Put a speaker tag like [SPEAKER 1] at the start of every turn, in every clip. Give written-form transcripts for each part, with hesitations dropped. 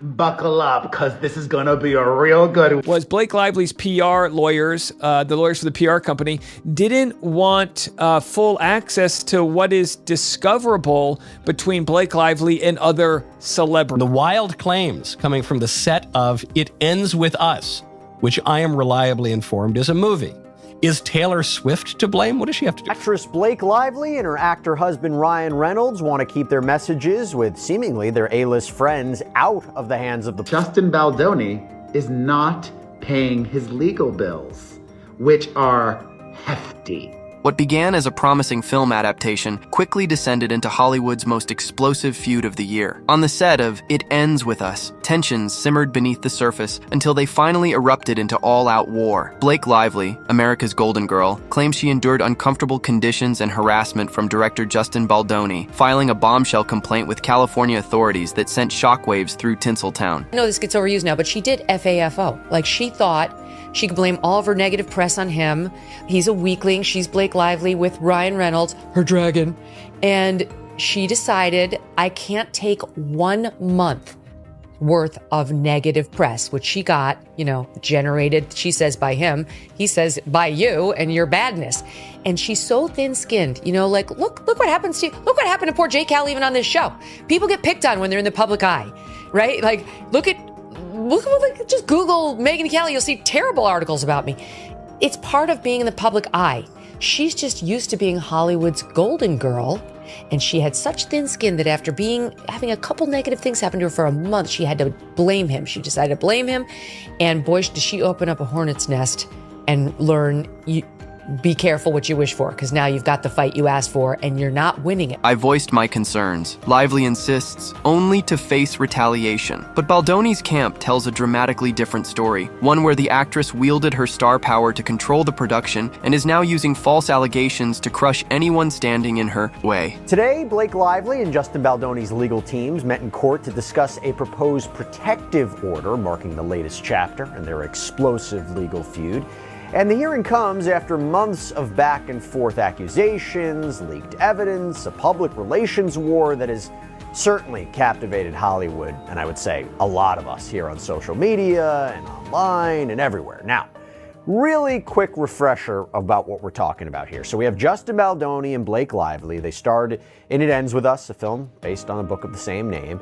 [SPEAKER 1] Buckle up, because this is going to be a real good one.
[SPEAKER 2] Was Blake Lively's PR lawyers, the lawyers for the PR company, didn't want full access to what is discoverable between Blake Lively and other celebrities.
[SPEAKER 3] The wild claims coming from the set of It Ends With Us, which I am reliably informed is a movie. Is Taylor Swift to blame? What does she have to do?
[SPEAKER 4] Actress Blake Lively and her actor husband Ryan Reynolds want to keep their messages with seemingly their A-list friends out of the hands of the...
[SPEAKER 1] Justin Baldoni is not paying his legal bills, which are hefty.
[SPEAKER 5] What began as a promising film adaptation quickly descended into Hollywood's most explosive feud of the year. On the set of It Ends With Us, tensions simmered beneath the surface until they finally erupted into all-out war. Blake Lively, America's Golden Girl, claims she endured uncomfortable conditions and harassment from director Justin Baldoni, filing a bombshell complaint with California authorities that sent shockwaves through Tinseltown.
[SPEAKER 6] I know this gets overused now, but she did FAFO. Like, she thought she could blame all of her negative press on him. He's a weakling. She's Blake Lively with Ryan Reynolds, her dragon. And she decided, I can't take 1 month worth of negative press, which she got, generated, she says, by him. He says, by you and your badness. And she's so thin-skinned, look what happens to you. Look what happened to poor Jay Cal even on this show. People get picked on when they're in the public eye, right? Like, just Google Megyn Kelly, you'll see terrible articles about me. It's part of being in the public eye. She's just used to being Hollywood's golden girl, and she had such thin skin that after having a couple negative things happen to her for a month, she had to blame him. She decided to blame him, and boy, did she open up a hornet's nest and learn, be careful what you wish for, because now you've got the fight you asked for and you're not winning it.
[SPEAKER 5] I voiced my concerns. Lively insists only to face retaliation. But Baldoni's camp tells a dramatically different story, one where the actress wielded her star power to control the production and is now using false allegations to crush anyone standing in her way.
[SPEAKER 4] Today, Blake Lively and Justin Baldoni's legal teams met in court to discuss a proposed protective order marking the latest chapter in their explosive legal feud. And the hearing comes after months of back and forth accusations, leaked evidence, a public relations war that has certainly captivated Hollywood, and I would say a lot of us here on social media and online and everywhere. Now, really quick refresher about what we're talking about here. So we have Justin Baldoni and Blake Lively. They starred in It Ends With Us, a film based on a book of the same name.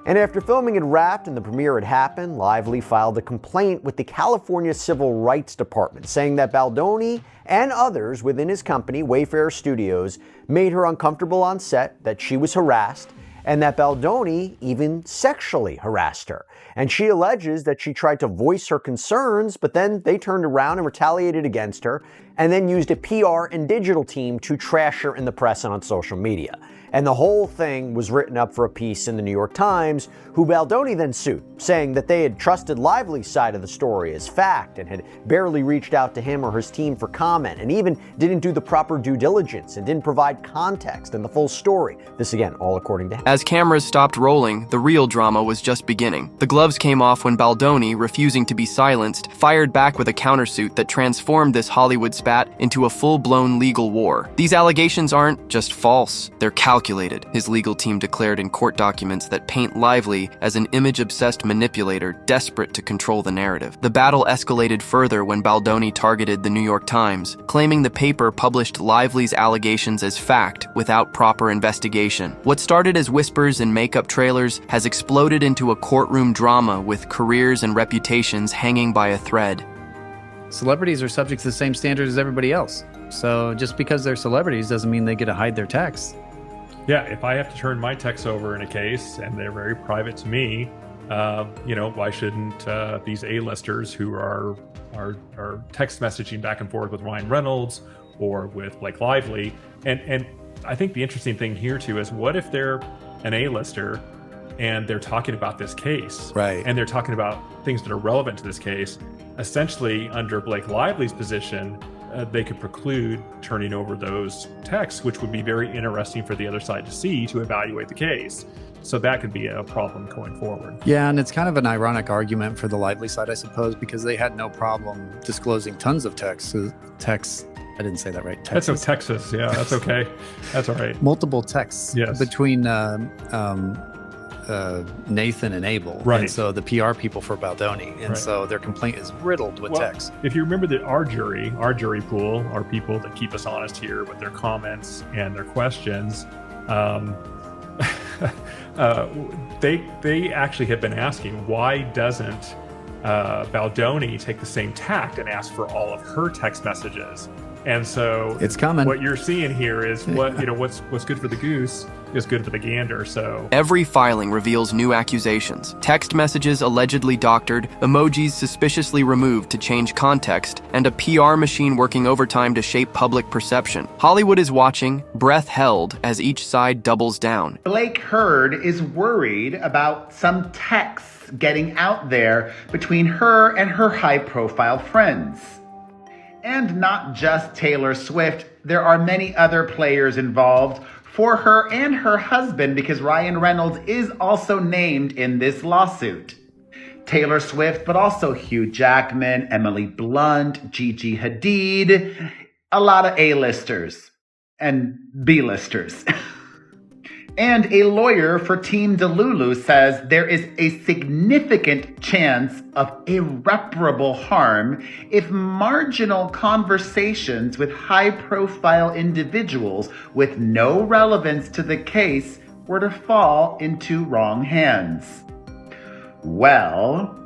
[SPEAKER 4] And after filming had wrapped and the premiere had happened, Lively filed a complaint with the California Civil Rights Department, saying that Baldoni and others within his company, Wayfarer Studios, made her uncomfortable on set, that she was harassed, and that Baldoni even sexually harassed her. And she alleges that she tried to voice her concerns, but then they turned around and retaliated against her, and then used a PR and digital team to trash her in the press and on social media. And the whole thing was written up for a piece in the New York Times, who Baldoni then sued, saying that they had trusted Lively's side of the story as fact and had barely reached out to him or his team for comment, and even didn't do the proper due diligence and didn't provide context and the full story. This again, all according to him.
[SPEAKER 5] As cameras stopped rolling, the real drama was just beginning. The gloves came off when Baldoni, refusing to be silenced, fired back with a countersuit that transformed this Hollywood spat into a full-blown legal war. These allegations aren't just false, they're calculated. His legal team declared in court documents that paint Lively as an image-obsessed manipulator desperate to control the narrative. The battle escalated further when Baldoni targeted the New York Times, claiming the paper published Lively's allegations as fact without proper investigation. What started as whispers and makeup trailers has exploded into a courtroom drama with careers and reputations hanging by a thread.
[SPEAKER 7] Celebrities are subject to the same standards as everybody else. So just because they're celebrities doesn't mean they get to hide their texts.
[SPEAKER 8] Yeah, if I have to turn my texts over in a case and they're very private to me, why shouldn't these A-listers who are text messaging back and forth with Ryan Reynolds or with Blake Lively? And I think the interesting thing here too is, what if they're an A-lister and they're talking about this case,
[SPEAKER 9] right? And
[SPEAKER 8] they're talking about things that are relevant to this case. Essentially, under Blake Lively's position, they could preclude turning over those texts, which would be very interesting for the other side to see to evaluate the case. So that could be a problem going forward.
[SPEAKER 7] Yeah, and it's kind of an ironic argument for the Lively side, I suppose, because they had no problem disclosing tons of texts. I didn't say that right.
[SPEAKER 8] Texas. That's Texas. Yeah, that's okay. That's all right.
[SPEAKER 7] Multiple texts
[SPEAKER 8] yes.
[SPEAKER 7] between Nathan and Abel.
[SPEAKER 8] Right.
[SPEAKER 7] And so the PR people for Baldoni. And
[SPEAKER 8] Right.
[SPEAKER 7] so their complaint is riddled with text.
[SPEAKER 8] If you remember that our jury pool are people that keep us honest here with their comments and their questions. They actually have been asking, why doesn't Baldoni take the same tact and ask for all of her text messages? And so
[SPEAKER 7] It's coming.
[SPEAKER 8] What you're seeing here is what's good for the goose is good for the gander. So
[SPEAKER 5] Every filing reveals new accusations, text messages allegedly doctored, emojis suspiciously removed to change context, and a PR machine working overtime to shape public perception. Hollywood is watching, breath held, as each side doubles down.
[SPEAKER 1] Blake Hurd is worried about some texts getting out there between her and her high-profile friends. And not just Taylor Swift, there are many other players involved for her and her husband, because Ryan Reynolds is also named in this lawsuit. Taylor Swift, but also Hugh Jackman, Emily Blunt, Gigi Hadid, a lot of A-listers and B-listers. And a lawyer for Team Delulu says there is a significant chance of irreparable harm if marginal conversations with high-profile individuals with no relevance to the case were to fall into wrong hands. Well,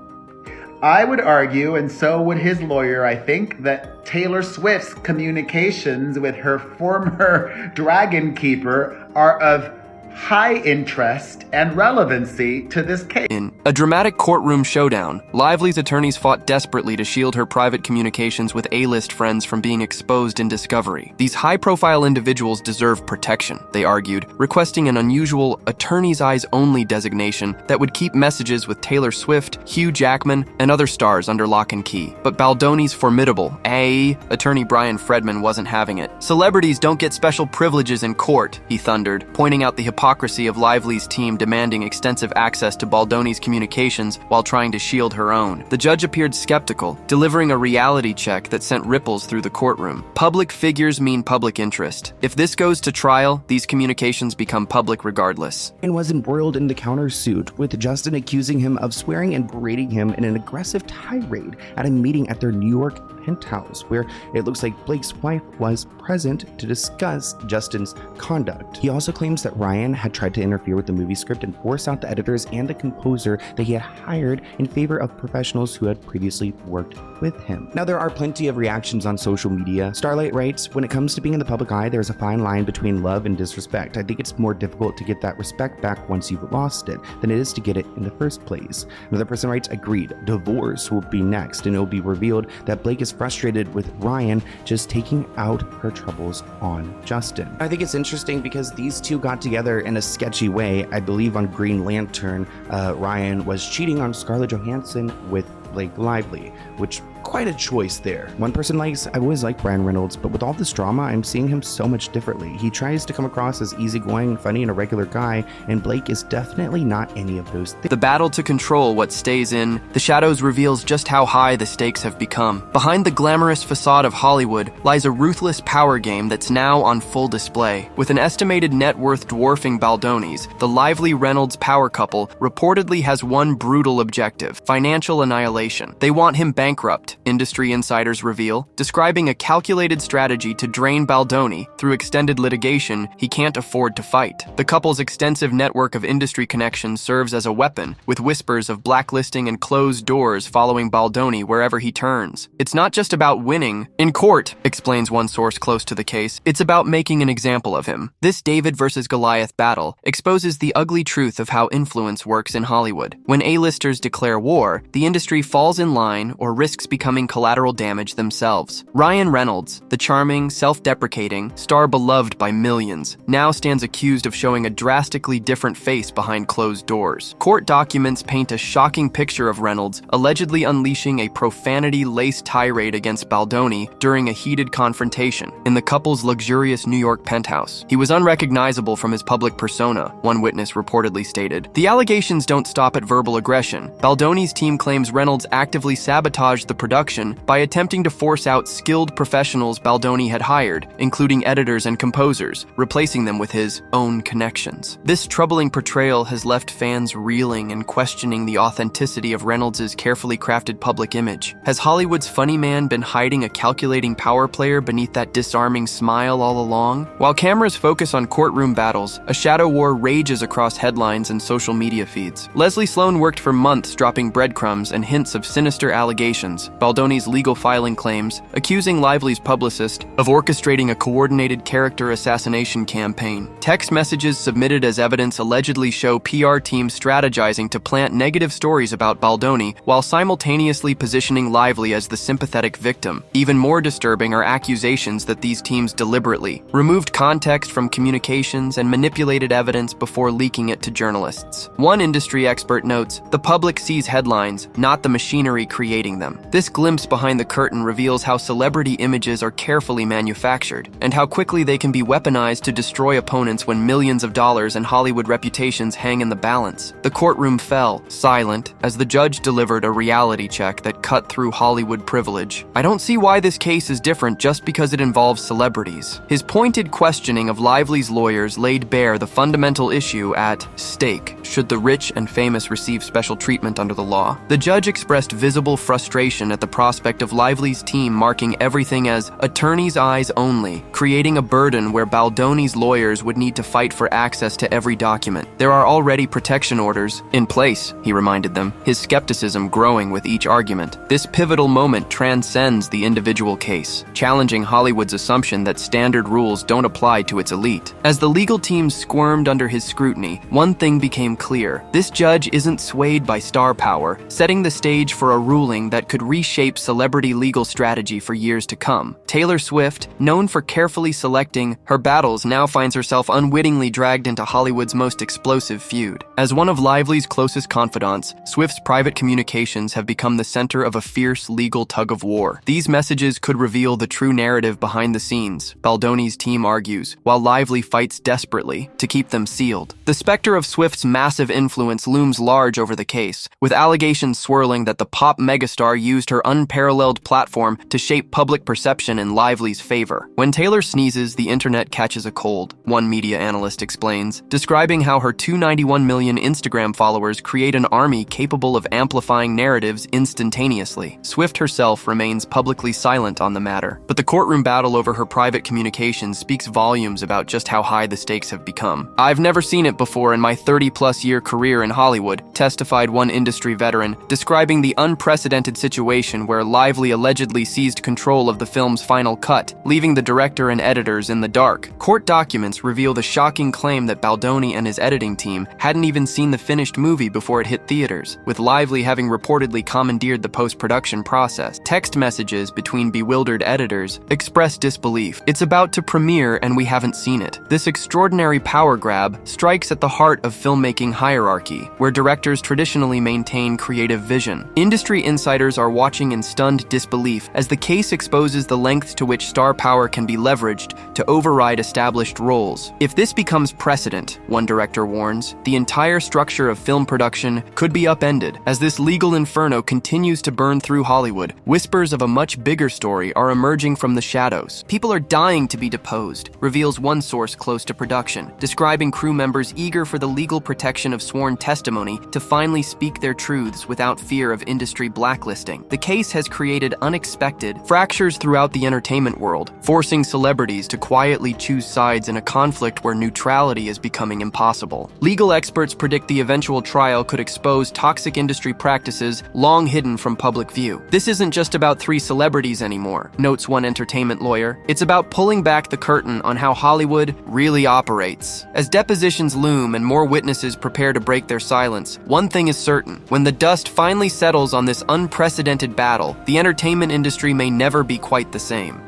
[SPEAKER 1] I would argue, and so would his lawyer, I think, that Taylor Swift's communications with her former dragon keeper are of high interest and relevancy to this case.
[SPEAKER 5] In a dramatic courtroom showdown, Lively's attorneys fought desperately to shield her private communications with A-list friends from being exposed in discovery. These high-profile individuals deserve protection, they argued, requesting an unusual attorney's eyes only designation that would keep messages with Taylor Swift, Hugh Jackman, and other stars under lock and key. But Baldoni's formidable attorney Brian Fredman wasn't having it. Celebrities don't get special privileges in court, he thundered, pointing out the hypocrisy of Lively's team demanding extensive access to Baldoni's communications while trying to shield her own. The judge appeared skeptical, delivering a reality check that sent ripples through the courtroom. Public figures mean public interest. If this goes to trial, these communications become public regardless.
[SPEAKER 9] And was embroiled in the countersuit, with Justin accusing him of swearing and berating him in an aggressive tirade at a meeting at their New York penthouse, where it looks like Blake's wife was present to discuss Justin's conduct. He also claims that Ryan had tried to interfere with the movie script and force out the editors and the composer that he had hired in favor of professionals who had previously worked with him. Now, there are plenty of reactions on social media. Starlight writes, when it comes to being in the public eye, there's a fine line between love and disrespect. I think it's more difficult to get that respect back once you've lost it than it is to get it in the first place. Another person writes, agreed, divorce will be next, and it will be revealed that Blake is frustrated with Ryan just taking out her troubles on Justin. I think it's interesting because these two got together in a sketchy way. I believe on Green Lantern, Ryan was cheating on Scarlett Johansson with Blake Lively, which quite a choice there. One person likes, I've always liked Ryan Reynolds, but with all this drama, I'm seeing him so much differently. He tries to come across as easygoing, funny, and a regular guy, and Blake is definitely not any of those things.
[SPEAKER 5] The battle to control what stays in the shadows reveals just how high the stakes have become. Behind the glamorous facade of Hollywood lies a ruthless power game that's now on full display. With an estimated net worth dwarfing Baldoni's, the Lively Reynolds power couple reportedly has one brutal objective: financial annihilation. They want him bankrupt, industry insiders reveal, describing a calculated strategy to drain Baldoni through extended litigation he can't afford to fight. The couple's extensive network of industry connections serves as a weapon, with whispers of blacklisting and closed doors following Baldoni wherever he turns. It's not just about winning in court, explains one source close to the case. It's about making an example of him. This David versus Goliath battle exposes the ugly truth of how influence works in Hollywood. When A-listers declare war, the industry falls in line or risks becoming collateral damage themselves. Ryan Reynolds, the charming, self-deprecating, star beloved by millions, now stands accused of showing a drastically different face behind closed doors. Court documents paint a shocking picture of Reynolds allegedly unleashing a profanity-laced tirade against Baldoni during a heated confrontation in the couple's luxurious New York penthouse. He was unrecognizable from his public persona, one witness reportedly stated. The allegations don't stop at verbal aggression. Baldoni's team claims Reynolds actively sabotaged the production by attempting to force out skilled professionals Baldoni had hired, including editors and composers, replacing them with his own connections. This troubling portrayal has left fans reeling and questioning the authenticity of Reynolds' carefully crafted public image. Has Hollywood's funny man been hiding a calculating power player beneath that disarming smile all along? While cameras focus on courtroom battles, a shadow war rages across headlines and social media feeds. Leslie Sloan worked for months dropping breadcrumbs and hints of sinister allegations. Baldoni's legal filing claims, accusing Lively's publicist of orchestrating a coordinated character assassination campaign. Text messages submitted as evidence allegedly show PR teams strategizing to plant negative stories about Baldoni while simultaneously positioning Lively as the sympathetic victim. Even more disturbing are accusations that these teams deliberately removed context from communications and manipulated evidence before leaking it to journalists. One industry expert notes, "The public sees headlines, not the machinery creating them." This glimpse behind the curtain reveals how celebrity images are carefully manufactured, and how quickly they can be weaponized to destroy opponents when millions of dollars and Hollywood reputations hang in the balance. The courtroom fell, silent, as the judge delivered a reality check that cut through Hollywood privilege. I don't see why this case is different just because it involves celebrities. His pointed questioning of Lively's lawyers laid bare the fundamental issue at stake. Should the rich and famous receive special treatment under the law? The judge expressed visible frustration at the prospect of Lively's team marking everything as attorney's eyes only, creating a burden where Baldoni's lawyers would need to fight for access to every document. There are already protection orders in place, he reminded them, his skepticism growing with each argument. This pivotal moment transcends the individual case, challenging Hollywood's assumption that standard rules don't apply to its elite. As the legal team squirmed under his scrutiny, one thing became clear. This judge isn't swayed by star power, setting the stage for a ruling that could reshape celebrity legal strategy for years to come. Taylor Swift, known for carefully selecting her battles, now finds herself unwittingly dragged into Hollywood's most explosive feud. As one of Lively's closest confidants, Swift's private communications have become the center of a fierce legal tug-of-war. These messages could reveal the true narrative behind the scenes, Baldoni's team argues, while Lively fights desperately to keep them sealed. The specter of Swift's massive influence looms large over the case, with allegations swirling that the pop megastar used her unparalleled platform to shape public perception in Lively's favor. When Taylor sneezes, the internet catches a cold, one media analyst explains, describing how her 291 million Instagram followers create an army capable of amplifying narratives instantaneously. Swift herself remains publicly silent on the matter, but the courtroom battle over her private communications speaks volumes about just how high the stakes have become. "I've never seen it before in my 30-plus year career in Hollywood," testified one industry veteran, describing the unprecedented situation where Lively allegedly seized control of the film's final cut, leaving the director and editors in the dark. Court documents reveal the shocking claim that Baldoni and his editing team hadn't even seen the finished movie before it hit theaters, with Lively having reportedly commandeered the post-production process. Text messages between bewildered editors express disbelief. "It's about to premiere and we haven't seen it." This extraordinary power grab strikes at the heart of filmmaking hierarchy, where directors traditionally maintain creative vision. Industry insiders are watching in stunned disbelief as the case exposes the lengths to which star power can be leveraged to override established roles. If this becomes precedent, one director warns, the entire structure of film production could be upended. As this legal inferno continues to burn through Hollywood, whispers of a much bigger story are emerging from the shadows. "People are dying to be deposed," reveals one source close to production, describing crew members eager for the legal protection of sworn testimony to finally speak their truths without fear of industry blacklisting. The case has created unexpected fractures throughout the entertainment world, forcing celebrities to quietly choose sides in a conflict where neutrality is becoming impossible. Legal experts predict the eventual trial could expose toxic industry practices long hidden from public view. "This isn't just about three celebrities anymore," notes one entertainment lawyer. "It's about pulling back the curtain on how Hollywood really operates." As depositions loom and more witnesses prepare to break their silence, one thing is certain: when the dust finally settles on this unprecedented battle, the entertainment industry may never be quite the same.